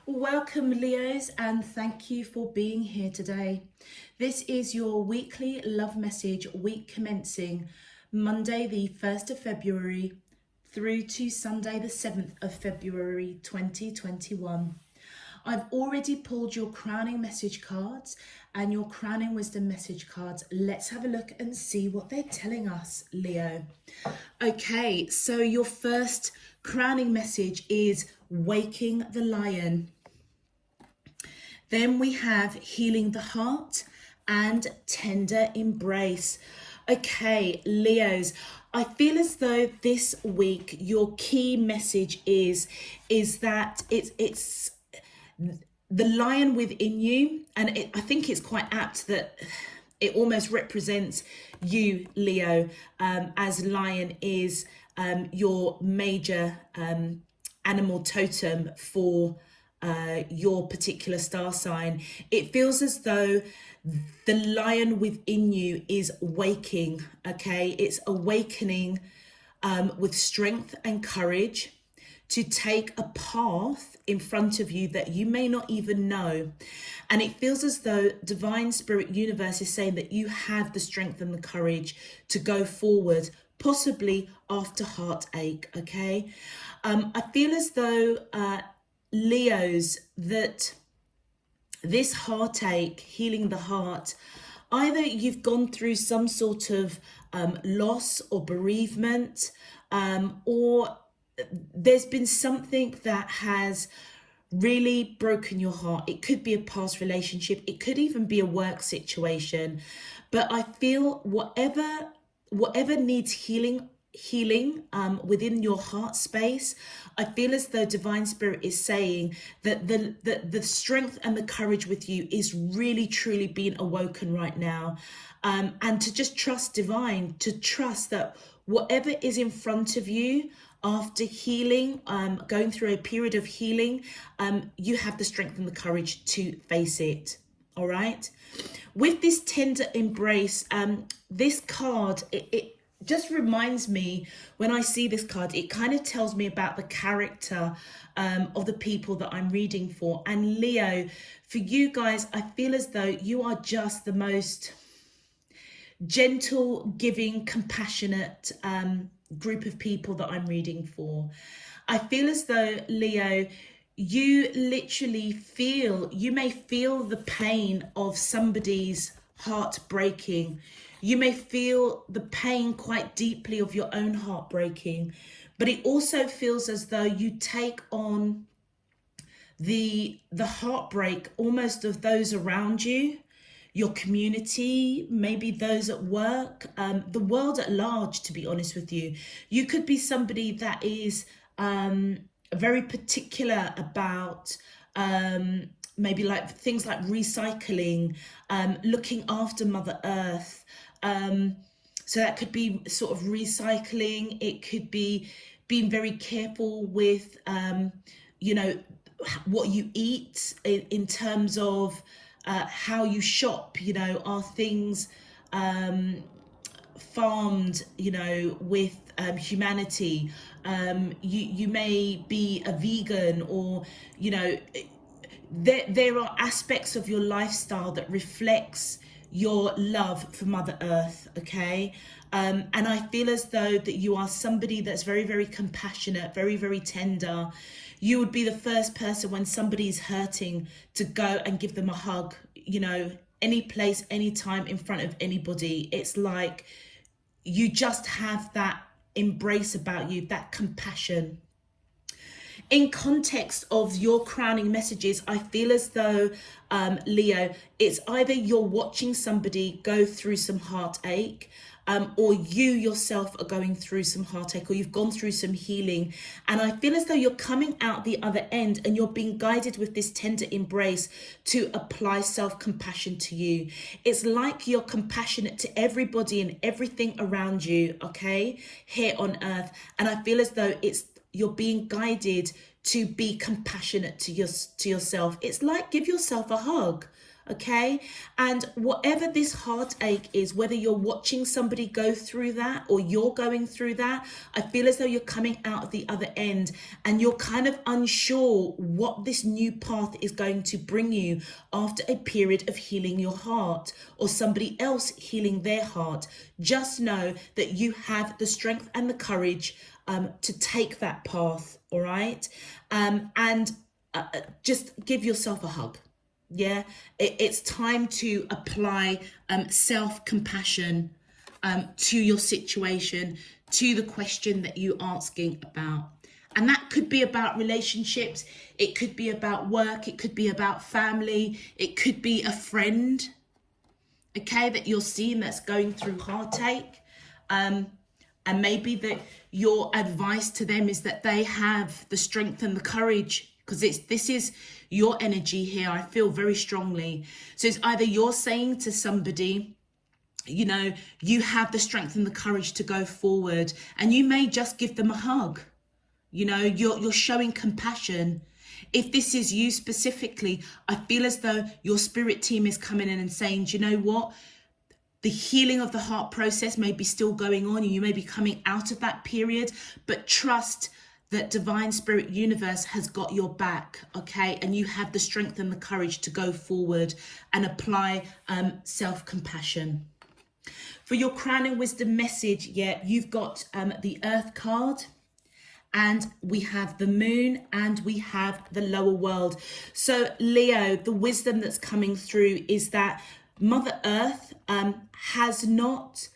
Welcome, Leos, and thank you for being here today. This is your weekly love message, week commencing Monday, the 1st of February, through to Sunday, the 7th of February 2021. I've already pulled your crowning message cards and your crowning wisdom message cards. Let's have a look and see what they're telling us, Leo. Okay, so your first crowning message is waking the lion. Then we have healing the heart and tender embrace. Okay, Leos, I feel as though this week your key message is that it's the lion within you, and I think it's quite apt that it almost represents you, Leo, as lion is your major animal totem for your particular star sign. It feels as though the lion within you is waking, okay? It's awakening with strength and courage to take a path in front of you that you may not even know. And it feels as though Divine Spirit Universe is saying that you have the strength and the courage to go forward, possibly after heartache, okay? I feel as though Leos, that this heartache, healing the heart, either you've gone through some sort of loss or bereavement, or there's been something that has really broken your heart. It could be a past relationship, it could even be a work situation, but I feel whatever needs healing within your heart space, I feel as though Divine Spirit is saying that the strength and the courage with you is really truly being awoken right now, and to just trust Divine, to trust that whatever is in front of you after healing, going through a period of healing, you have the strength and the courage to face it. All right, with this tender embrace, this card, it just reminds me, when I see this card, it kind of tells me about the character of the people that I'm reading for. And Leo, for you guys, I feel as though you are just the most gentle, giving, compassionate group of people that I'm reading for. I feel as though, Leo, you literally you may feel the pain of somebody's heart breaking. You may feel the pain quite deeply of your own heart breaking, but it also feels as though you take on the heartbreak almost of those around you, your community, maybe those at work, the world at large, to be honest with you. You could be somebody that is very particular about maybe like things like recycling, looking after Mother Earth. So that could be sort of recycling. It could be being very careful with, what you eat in terms of how you shop. Are things farmed, with humanity? You may be a vegan, or, there are aspects of your lifestyle that reflects your love for Mother Earth, okay? And I feel as though that you are somebody that's very, very compassionate, very, very tender. You would be the first person when somebody's hurting to go and give them a hug, any place, anytime, in front of anybody. It's like you just have that embrace about you, that compassion. In context of your crowning messages, I feel as though, Leo, it's either you're watching somebody go through some heartache, or you yourself are going through some heartache, or you've gone through some healing. And I feel as though you're coming out the other end and you're being guided with this tender embrace to apply self-compassion to you. It's like you're compassionate to everybody and everything around you, okay, here on earth. And I feel as though you're being guided to be compassionate to yourself. It's like, give yourself a hug, Okay, and whatever this heartache is, whether you're watching somebody go through that or you're going through that, I feel as though you're coming out of the other end and you're kind of unsure what this new path is going to bring you after a period of healing your heart or somebody else healing their heart. Just know that you have the strength and the courage to take that path. All right, and just give yourself a hug. Yeah, it's time to apply self-compassion to your situation, to the question that you're asking about. And that could be about relationships, it could be about work, it could be about family, it could be a friend, okay, that you're seeing that's going through heartache. And maybe that your advice to them is that they have the strength and the courage, because this is your energy here. I feel very strongly. So it's either you're saying to somebody, you know, you have the strength and the courage to go forward, and you may just give them a hug. You know, you're showing compassion. If this is you specifically, I feel as though your spirit team is coming in and saying, do you know what? The healing of the heart process may be still going on and you may be coming out of that period, but trust that divine spirit universe has got your back, okay? And you have the strength and the courage to go forward and apply self-compassion. For your crowning wisdom message, you've got the Earth card, and we have the Moon, and we have the lower world. So Leo, the wisdom that's coming through is that Mother Earth has not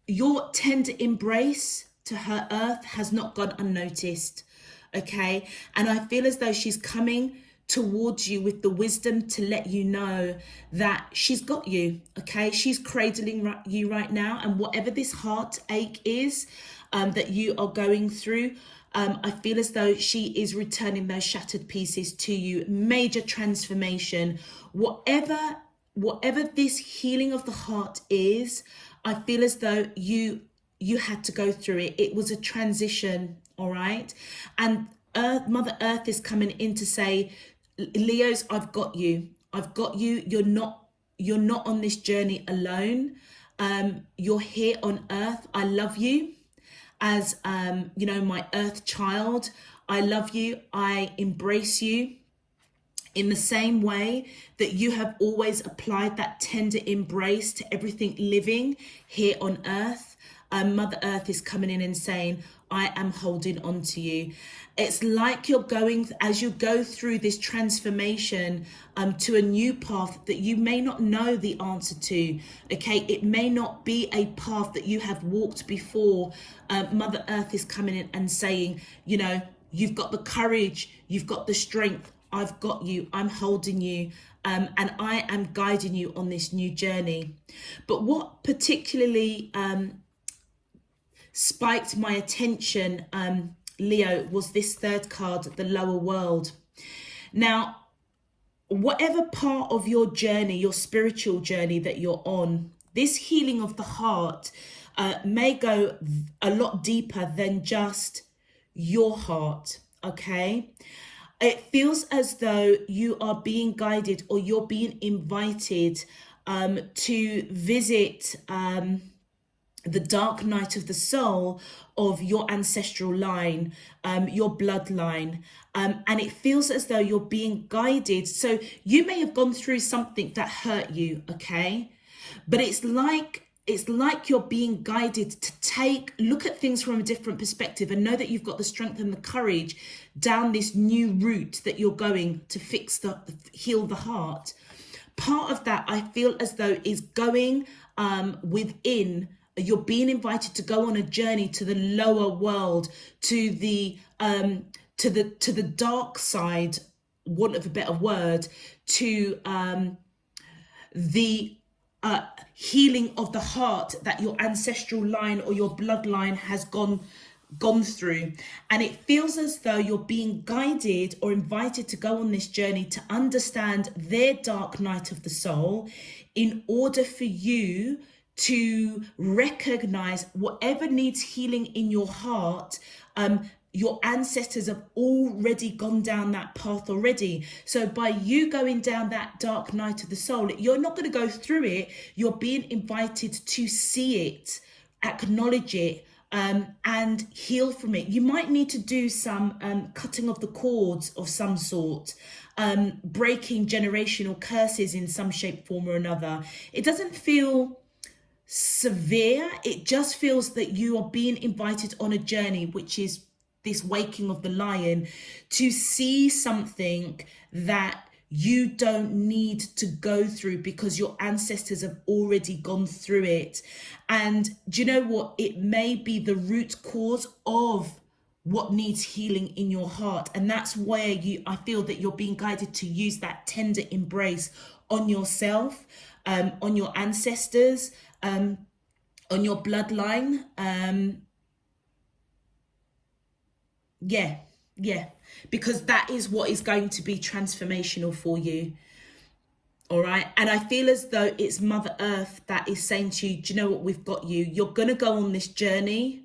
your tender embrace to her earth has not gone unnoticed, okay? And I feel as though she's coming towards you with the wisdom to let you know that she's got you, okay? She's cradling you right now, and whatever this heartache is that you are going through, I feel as though she is returning those shattered pieces to you. Major transformation. Whatever this healing of the heart is, I feel as though you had to go through it. It was a transition, all right? And Mother Earth is coming in to say, Leos, I've got you. I've got you. You're not on this journey alone. You're here on Earth. I love you as you know, my Earth child. I love you. I embrace you in the same way that you have always applied that tender embrace to everything living here on Earth. Mother Earth is coming in and saying, I am holding on to you. It's like you're going, as you go through this transformation to a new path that you may not know the answer to, okay? It may not be a path that you have walked before. Mother Earth is coming in and saying, you know, you've got the courage, you've got the strength, I've got you, I'm holding you, and I am guiding you on this new journey. But what particularly spiked my attention, Leo, was this third card, the lower world. Now, whatever part of your journey, your spiritual journey that you're on, this healing of the heart may go a lot deeper than just your heart, okay? It feels as though you are being guided or you're being invited to visit the dark night of the soul of your ancestral line, your bloodline. And it feels as though you're being guided. So you may have gone through something that hurt you, okay? But it's like you're being guided to look at things from a different perspective and know that you've got the strength and the courage down this new route that you're going to heal the heart. Part of that, I feel as though, is going within. You're being invited to go on a journey to the lower world, to the dark side, want of a better word, to the healing of the heart that your ancestral line or your bloodline has gone through. And it feels as though you're being guided or invited to go on this journey to understand their dark night of the soul in order for you to recognize whatever needs healing in your heart, your ancestors have already gone down that path already. So by you going down that dark night of the soul, you're not going to go through it. You're being invited to see it, acknowledge it, and heal from it. You might need to do some cutting of the cords of some sort, breaking generational curses in some shape, form or another. It doesn't feel severe. It just feels that you are being invited on a journey, which is this waking of the lion, to see something that you don't need to go through because your ancestors have already gone through it. And do you know what? It may be the root cause of what needs healing in your heart. And that's where I feel that you're being guided to use that tender embrace on yourself, on your ancestors, on your bloodline. Yeah, because that is what is going to be transformational for you. All right. And I feel as though it's Mother Earth that is saying to you, do you know what? We've got you. You're going to go on this journey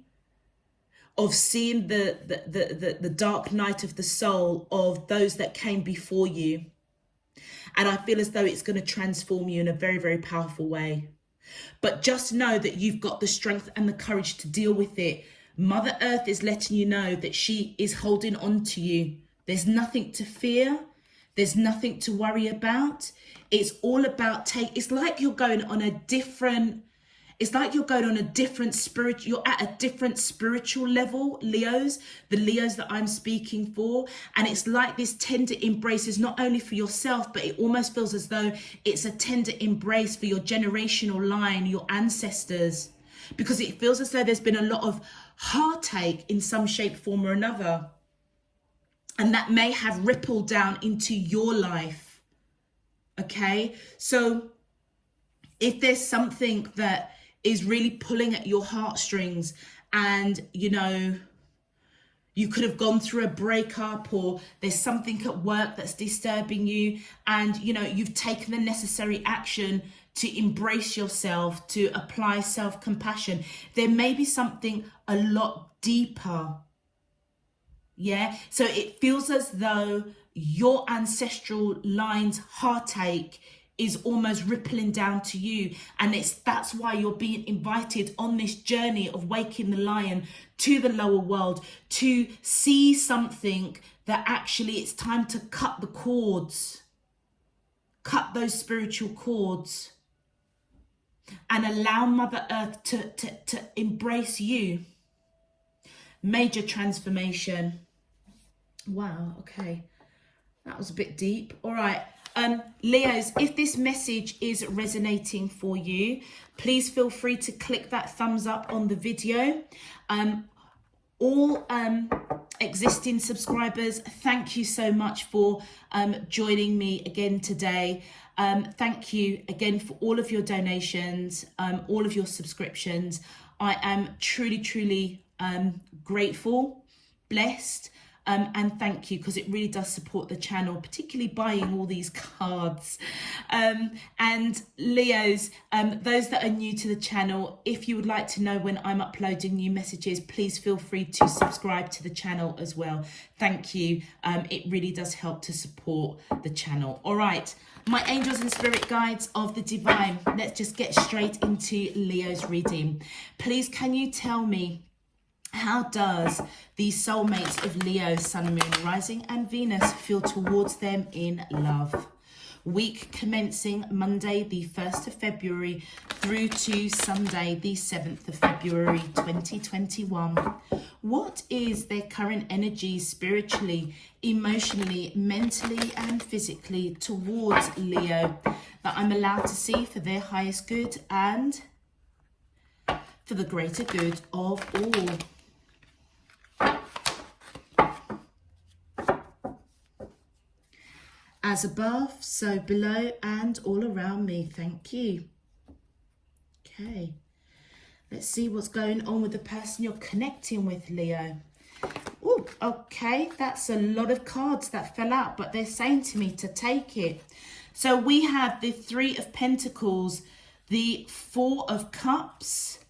of seeing the dark night of the soul of those that came before you. And I feel as though it's going to transform you in a very, very powerful way. But just know that you've got the strength and the courage to deal with it. Mother Earth is letting you know that she is holding on to you. There's nothing to fear. There's nothing to worry about. It's all about it's like you're going on a different, spirit. You're at a different spiritual level, Leos, the Leos that I'm speaking for. And it's like this tender embrace is not only for yourself, but it almost feels as though it's a tender embrace for your generational line, your ancestors, because it feels as though there's been a lot of heartache in some shape, form or another. And that may have rippled down into your life. Okay. So if there's something that is really pulling at your heartstrings and, you could have gone through a breakup, or there's something at work that's disturbing you, and, you've taken the necessary action to embrace yourself, to apply self-compassion, there may be something a lot deeper. Yeah. So it feels as though your ancestral line's heartache is almost rippling down to you. And that's why you're being invited on this journey of waking the lion to the lower world, to see something that actually it's time to cut the cords, cut those spiritual cords, and allow Mother Earth to embrace you. Major transformation. Wow, okay. That was a bit deep. All right. Leos, if this message is resonating for you, please feel free to click that thumbs up on the video. All existing subscribers, thank you so much for joining me again today. Thank you again for all of your donations, all of your subscriptions. I am truly, truly grateful, blessed. And thank you, because it really does support the channel, particularly buying all these cards. And Leos, those that are new to the channel, if you would like to know when I'm uploading new messages, please feel free to subscribe to the channel as well. Thank you. It really does help to support the channel. All right, my angels and spirit guides of the divine, let's just get straight into Leo's reading. Please, can you tell me, how does the soulmates of Leo, Sun, Moon, Rising and Venus feel towards them in love? Week commencing Monday the 1st of February through to Sunday the 7th of February 2021. What is their current energy spiritually, emotionally, mentally and physically towards Leo that I'm allowed to see for their highest good and for the greater good of all? As above, so below and all around me. Thank you. Okay. Let's see what's going on with the person you're connecting with, Leo. Oh, okay. That's a lot of cards that fell out, but they're saying to me to take it. So we have the Three of Pentacles, the Four of Cups,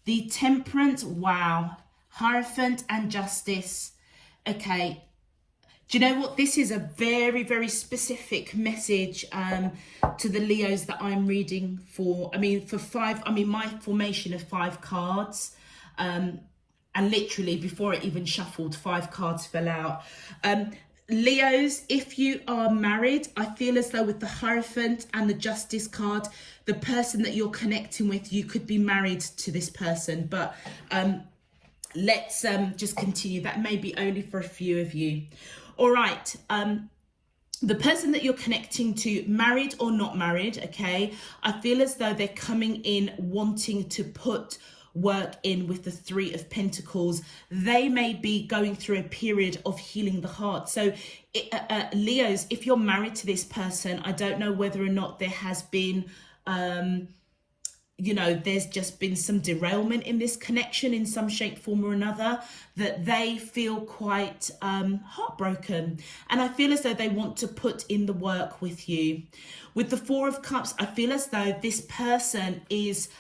the Temperance, wow, Hierophant and Justice. Okay. Do you know what? This is a very, very specific message to the Leos that I'm reading for. I mean, for five, I mean, my formation of 5 cards. And literally before it even shuffled, 5 cards fell out. Leos, if you are married, I feel as though with the Hierophant and the Justice card, the person that you're connecting with, you could be married to this person. But let's just continue. That may be only for a few of you. All right. The person that you're connecting to, married or not married, okay, I feel as though they're coming in wanting to put work in with the 3 of Pentacles. They may be going through a period of healing the heart. So Leos, if you're married to this person, I don't know whether or not there has been you know, there's just been some derailment in this connection in some shape, form or another, that they feel quite heartbroken. And I feel as though they want to put in the work with you. With the 4 of Cups, I feel as though this person is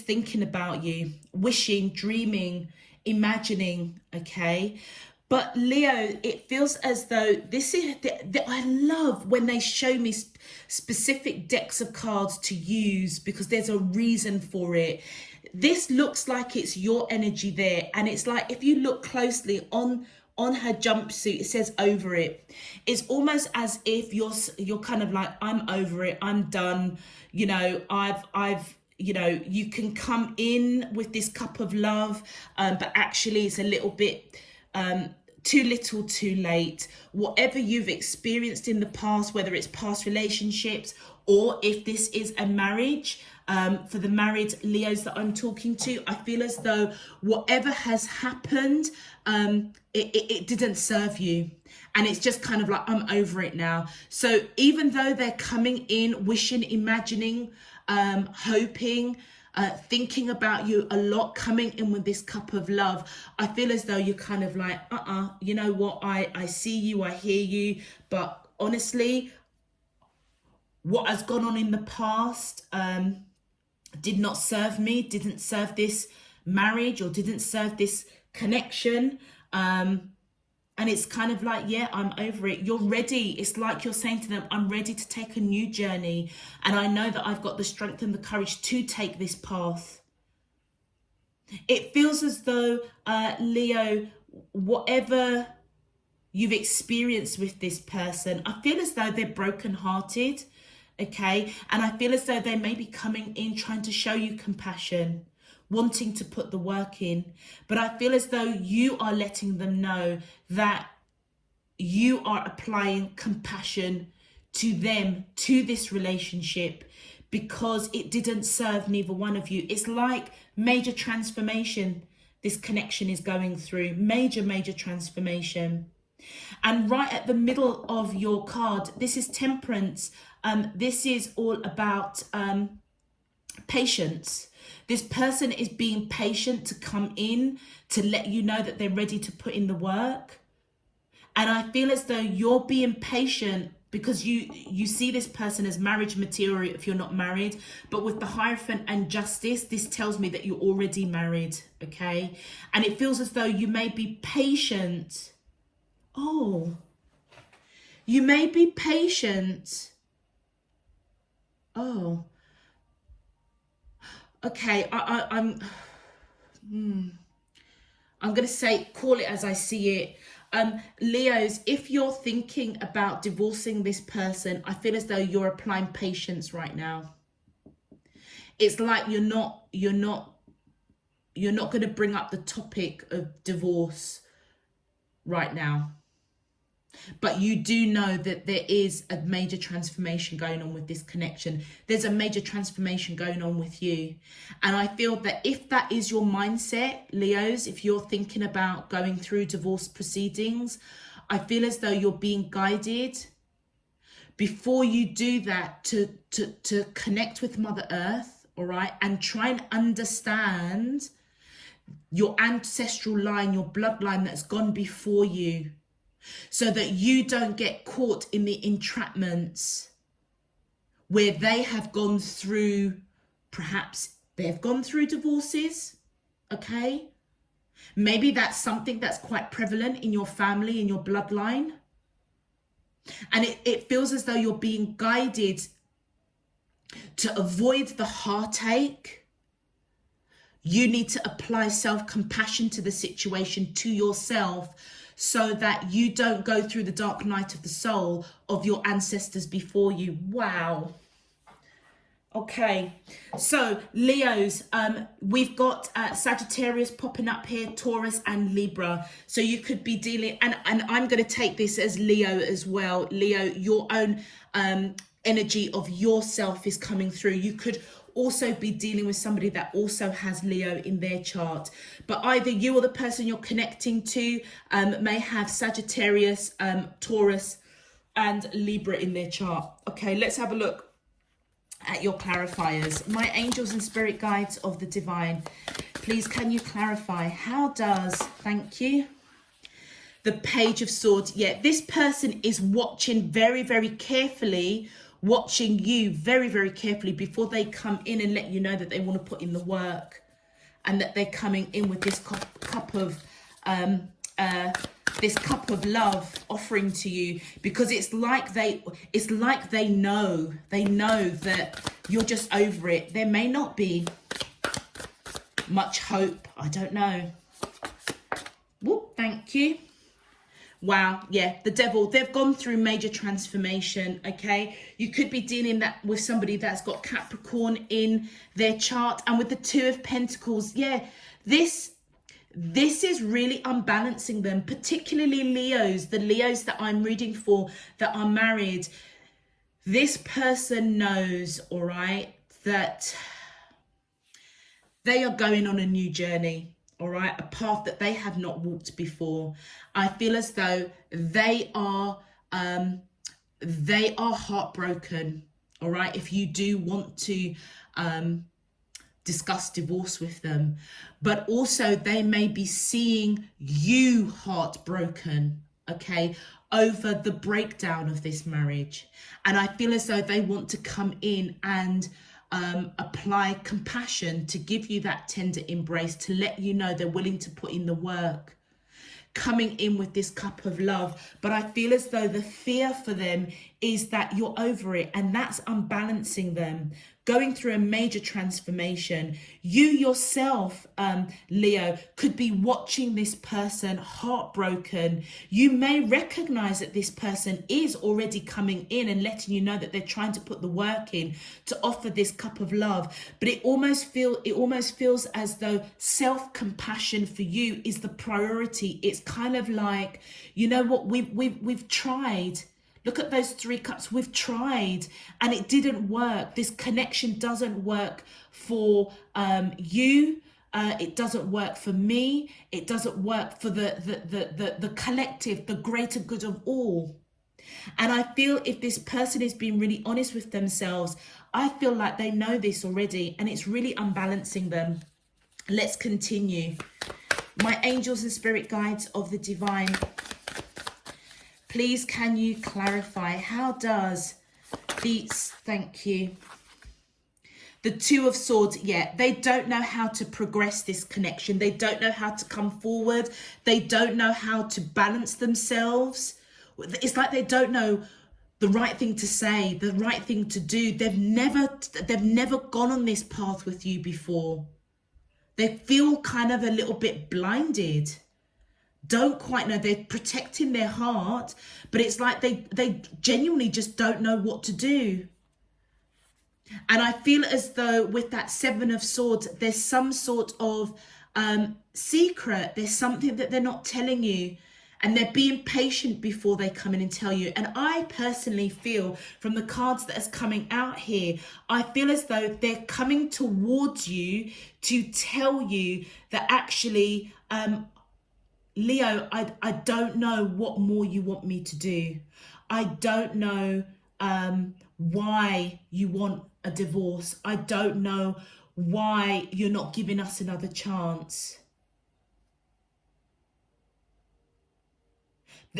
thinking about you, wishing, dreaming, imagining, okay? But Leo, it feels as though this is, I love when they show me specific decks of cards to use because there's a reason for it. This looks like it's your energy there. And it's like, if you look closely on her jumpsuit, it says over it. It's almost as if you're kind of like, I'm over it, I'm done. You know, I've you know, you can come in with this cup of love, but actually it's a little bit too little too late. Whatever you've experienced in the past, whether it's past relationships or if this is a marriage, for the married Leos that I'm talking to, I feel as though whatever has happened, it didn't serve you. And it's just kind of like, I'm over it now. So even though they're coming in, wishing, imagining, hoping, thinking about you a lot, coming in with this cup of love, I feel as though you're kind of like, you know what, I see you, I hear you, but honestly, what has gone on in the past did not serve me, didn't serve this marriage or didn't serve this connection. And it's kind of like, yeah, I'm over it. You're ready. It's like you're saying to them, I'm ready to take a new journey. And I know that I've got the strength and the courage to take this path. It feels as though, Leo, whatever you've experienced with this person, I feel as though they're brokenhearted, okay? And I feel as though they may be coming in trying to show you compassion, wanting to put the work in. But I feel as though you are letting them know that you are applying compassion to them, to this relationship, because it didn't serve neither one of you. It's like major transformation this connection is going through. Major transformation. And right at the middle of your card, this is Temperance. This is all about patience. This person is being patient to come in, to let you know that they're ready to put in the work. And I feel as though you're being patient because you see this person as marriage material if you're not married. But with the Hierophant and Justice, this tells me that you're already married, okay? And it feels as though you may be patient. Oh, you may be patient. Oh, okay, I'm going to say, call it as I see it. Leos, if you're thinking about divorcing this person, I feel as though you're applying patience right now. It's like you're not going to bring up the topic of divorce right now. But you do know that there is a major transformation going on with this connection. There's a major transformation going on with you. And I feel that if that is your mindset, Leos, if you're thinking about going through divorce proceedings, I feel as though you're being guided before you do that to connect with Mother Earth, all right? And try and understand your ancestral line, your bloodline that's gone before you, so that you don't get caught in the entrapments where they have gone through, perhaps they've gone through divorces, okay? Maybe that's something that's quite prevalent in your family, in your bloodline. And it feels as though you're being guided to avoid the heartache. You need to apply self-compassion to the situation, to yourself, so that you don't go through the dark night of the soul of your ancestors before you. Wow. Okay, so Leos, we've got Sagittarius popping up here, Taurus and Libra. So you could be dealing, and I'm going to take this as Leo as well. Leo, your own energy of yourself is coming through. You could also be dealing with somebody that also has Leo in their chart. But either you or the person you're connecting to may have Sagittarius, Taurus and Libra in their chart. Okay, let's have a look at your clarifiers. My angels and spirit guides of the divine, please can you clarify, how does, thank you, the Page of Swords, yeah, this person is watching very, very carefully, watching you very, very carefully before they come in and let you know that they want to put in the work, and that they're coming in with this cup of love offering to you, because it's like they know that you're just over it. There may not be much hope, I don't know. Whoop, thank you. Wow, yeah, the devil, they've gone through major transformation. Okay, you could be dealing that with somebody that's got Capricorn in their chart, and with the Two of Pentacles, yeah, this is really unbalancing them, particularly Leos, the Leos that I'm reading for that are married. This person knows, all right, that they are going on a new journey, all right, a path that they have not walked before. I feel as though they are heartbroken, all right, if you do want to discuss divorce with them, but also they may be seeing you heartbroken, okay, over the breakdown of this marriage. And I feel as though they want to come in and apply compassion, to give you that tender embrace, to let you know they're willing to put in the work, coming in with this cup of love. But I feel as though the fear for them is that you're over it, and that's unbalancing them, going through a major transformation. You yourself, Leo, could be watching this person heartbroken. You may recognize that this person is already coming in and letting you know that they're trying to put the work in to offer this cup of love. But it almost feels as though self-compassion for you is the priority. It's kind of like, you know what, we've tried. Look at those 3 cups. We've tried and it didn't work. This connection doesn't work for you. It doesn't work for me. It doesn't work for the collective, the greater good of all. And I feel if this person is being really honest with themselves, I feel like they know this already, and it's really unbalancing them. Let's continue. My angels and spirit guides of the divine, please can you clarify, how does these, thank you, the Two of Swords, yeah, they don't know how to progress this connection. They don't know how to come forward. They don't know how to balance themselves. It's like they don't know the right thing to say, the right thing to do. They've never gone on this path with you before. They feel kind of a little bit blinded. Don't quite know, they're protecting their heart, but it's like they genuinely just don't know what to do. And I feel as though with that Seven of Swords, there's some sort of secret. There's something that they're not telling you, and they're being patient before they come in and tell you. And I personally feel from the cards that is coming out here, I feel as though they're coming towards you to tell you that actually, Leo, I don't know what more you want me to do. I don't know why you want a divorce. I don't know why you're not giving us another chance.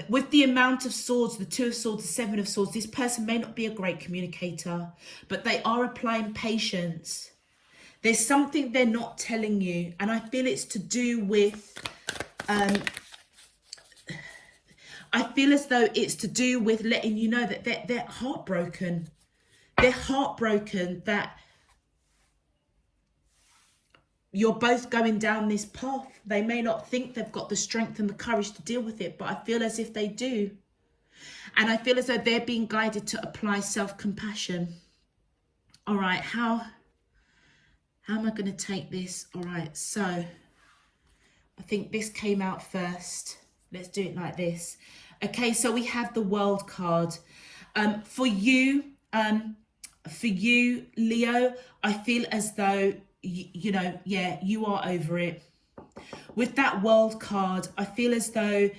With the amount of swords, the Two of Swords, the Seven of Swords, this person may not be a great communicator, but they are applying patience. There's something they're not telling you, and I feel it's to do with I feel as though it's to do with letting you know that they're heartbroken. They're heartbroken that you're both going down this path. They may not think they've got the strength and the courage to deal with it, but I feel as if they do. And I feel as though they're being guided to apply self-compassion. All right, how am I going to take this? All right, so I think this came out first. Let's do it like this. Okay, so we have the World card. For you, Leo, I feel as though, you know, yeah, you are over it. With that World card, I feel as though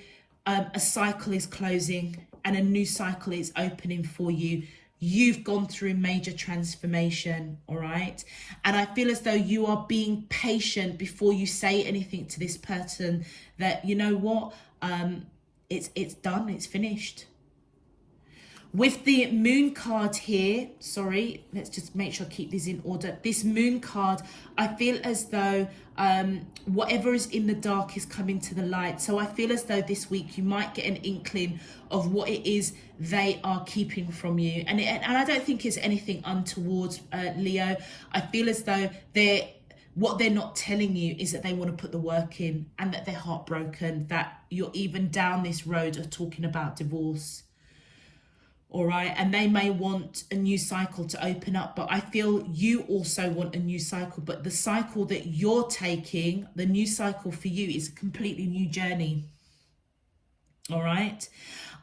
a cycle is closing and a new cycle is opening for you. You've gone through major transformation, all right? And I feel as though you are being patient before you say anything to this person that, you know what, it's done, it's finished. With the Moon card here, sorry, let's just make sure I keep this in order. This Moon card, I feel as though whatever is in the dark is coming to the light. So I feel as though this week you might get an inkling of what it is they are keeping from you. And I don't think it's anything untoward, Leo. I feel as though what they're not telling you is that they want to put the work in and that they're heartbroken, that you're even down this road of talking about divorce. All right, and they may want a new cycle to open up, but I feel you also want a new cycle. But the cycle that you're taking, the new cycle for you, is a completely new journey. All right,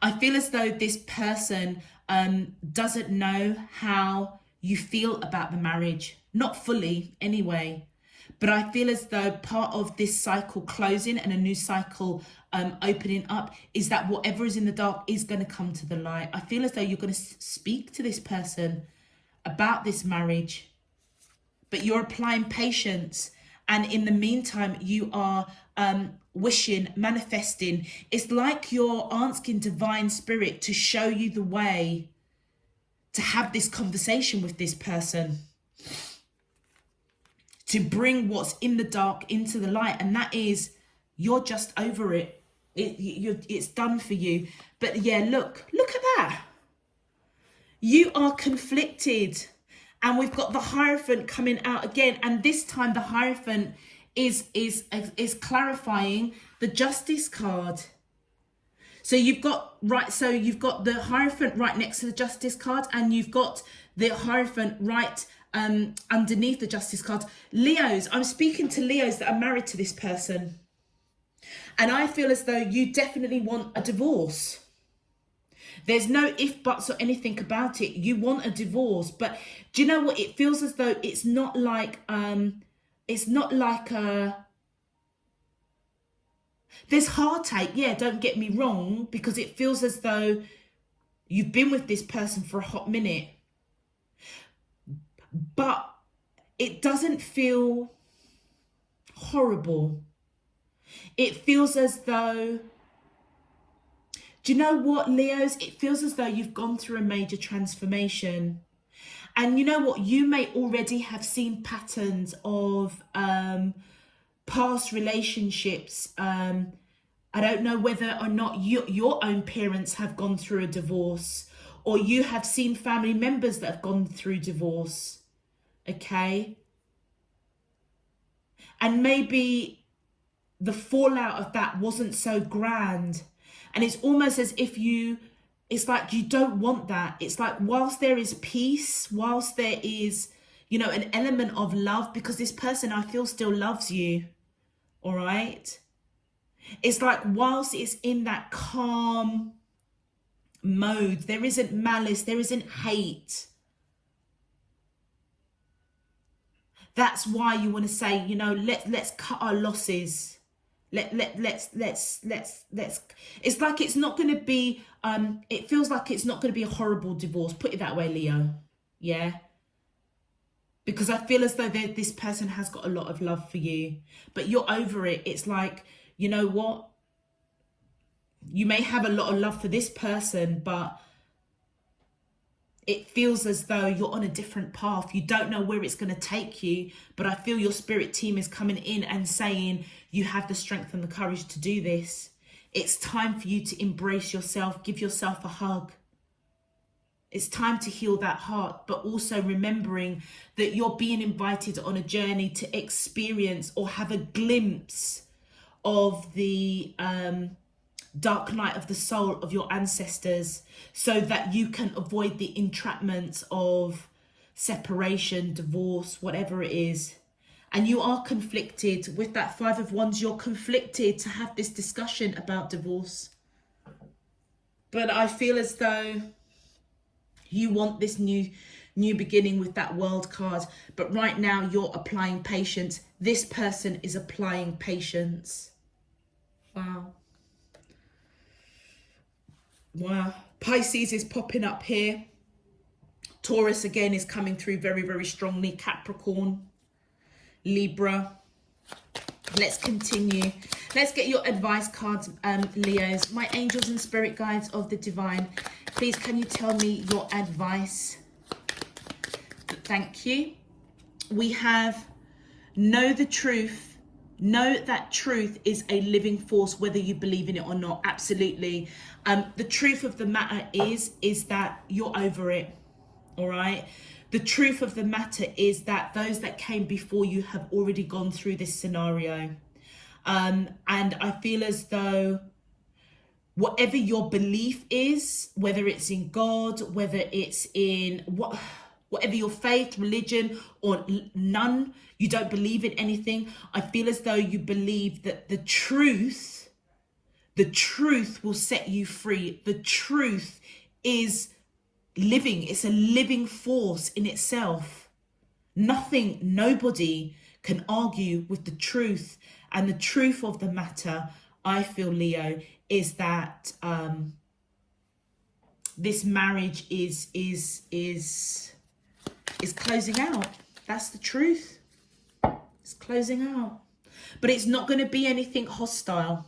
I feel as though this person doesn't know how you feel about the marriage, not fully anyway. But I feel as though part of this cycle closing and a new cycle opening up is that whatever is in the dark is going to come to the light. I feel as though you're going to speak to this person about this marriage, but you're applying patience. And in the meantime, you are wishing, manifesting. It's like you're asking divine spirit to show you the way to have this conversation with this person, to bring what's in the dark into the light. And that is, you're just over it. It's done for you. But yeah, look at that. You are conflicted. And we've got the Hierophant coming out again. And this time the Hierophant is clarifying the Justice card. So you've got the Hierophant right next to the Justice card, and you've got the Hierophant right underneath the Justice card. Leos, I'm speaking to Leos that are married to this person. And I feel as though you definitely want a divorce. There's no if, buts or anything about it. You want a divorce. But do you know what? It feels as though it's not like there's heartache. Yeah, don't get me wrong, because it feels as though you've been with this person for a hot minute. But it doesn't feel horrible. It feels as though, do you know what, Leos? It feels as though you've gone through a major transformation. And you know what? You may already have seen patterns of past relationships. I don't know whether or not your own parents have gone through a divorce, or you have seen family members that have gone through divorce. Okay? And maybe the fallout of that wasn't so grand. And it's almost as if it's like you don't want that. It's like, whilst there is peace, whilst there is, you know, an element of love, because this person I feel still loves you. All right? It's like, whilst it's in that calm mode, there isn't malice, there isn't hate. That's why you want to say, you know, let's cut our losses. Let's it's like it's not going to be it feels like it's not going to be a horrible divorce, put it that way, Leo. Yeah, because I feel as though this person has got a lot of love for you, but you're over it. It's like, you know what, you may have a lot of love for this person, but It feels as though you're on a different path. You don't know where it's going to take you, but I feel your spirit team is coming in and saying you have the strength and the courage to do this. It's time for you to embrace yourself, give yourself a hug. It's time to heal that heart, but also remembering that you're being invited on a journey to experience or have a glimpse of the dark night of the soul of your ancestors, so that you can avoid the entrapments of separation, divorce, whatever it is. And you are conflicted with that Five of Wands. You're conflicted to have this discussion about divorce. But I feel as though you want this new beginning with that World card. But right now you're applying patience. This person is applying patience. Wow. Wow. Pisces is popping up here. Taurus again is coming through very, very strongly. Capricorn, Libra. Let's continue. Let's get your advice cards, Leos. My angels and spirit guides of the divine, please can you tell me your advice? Thank you. We have know the truth. Know that truth is a living force, whether you believe in it or not. Absolutely. The truth of the matter is that you're over it. All right. The truth of the matter is that those that came before you have already gone through this scenario. And I feel as though whatever your belief is, whether it's in God, whether it's in whatever your faith, religion, or none, you don't believe in anything. I feel as though you believe that the truth will set you free. The truth is living. It's a living force in itself. Nobody can argue with the truth. And the truth of the matter, I feel, Leo, is that this marriage is closing out. That's the truth. It's closing out. But it's not going to be anything hostile.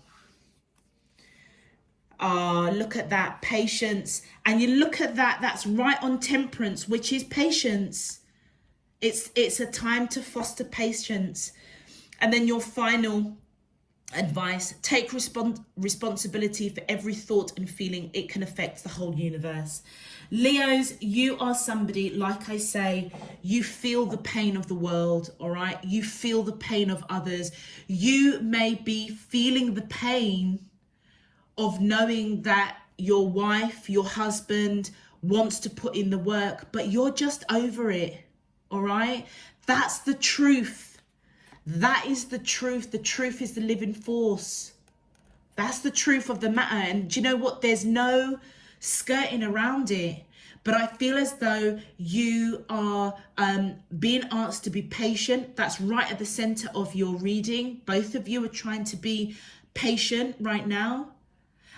Look at that, patience. And you look at that, that's right on temperance, which is patience. It's a time to foster patience. And then your final advice, take responsibility for every thought and feeling. It can affect the whole universe. Leos, you are somebody, like I say, you feel the pain of the world, all right? You feel the pain of others. You may be feeling the pain of knowing that your wife, your husband wants to put in the work, but you're just over it, all right? That's the truth. That is the truth. The truth is the living force. That's the truth of the matter. And do you know what? There's no skirting around it. But I feel as though you are being asked to be patient. That's right at the center of your reading. Both of you are trying to be patient right now.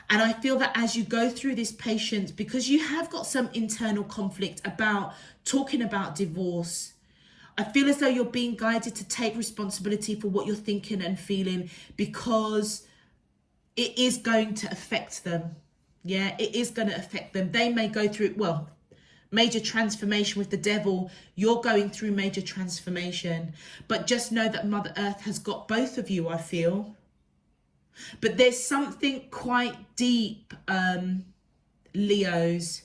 And I feel that as you go through this patience, because you have got some internal conflict about talking about divorce, I feel as though you're being guided to take responsibility for what you're thinking and feeling, because it is going to affect them. Yeah, it is going to affect them. They may go through, major transformation with the devil. You're going through major transformation. But just know that Mother Earth has got both of you, I feel. But there's something quite deep, Leos,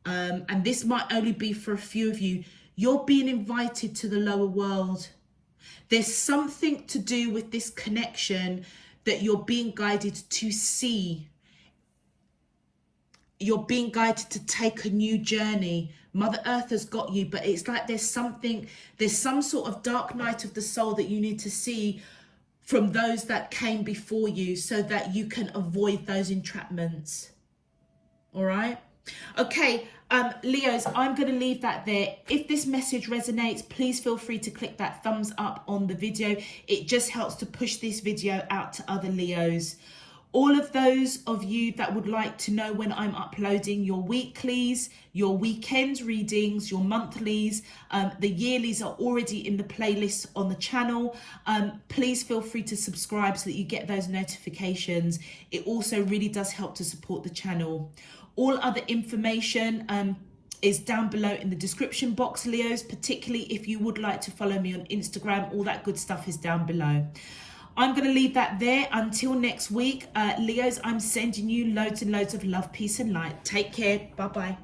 and this might only be for a few of you. You're being invited to the lower world. There's something to do with this connection that you're being guided to see. You're being guided to take a new journey. Mother Earth has got you, but it's like there's some sort of dark night of the soul that you need to see from those that came before you, so that you can avoid those entrapments. All right? Okay, Leos, I'm going to leave that there. If this message resonates, please feel free to click that thumbs up on the video. It just helps to push this video out to other Leos. All of those of you that would like to know when I'm uploading your weeklies, your weekend readings, your monthlies, the yearlies are already in the playlist on the channel. Please feel free to subscribe so that you get those notifications. It also really does help to support the channel. All other information is down below in the description box, Leos, particularly if you would like to follow me on Instagram. All that good stuff is down below. I'm going to leave that there until next week. Leos, I'm sending you loads and loads of love, peace and light. Take care. Bye-bye.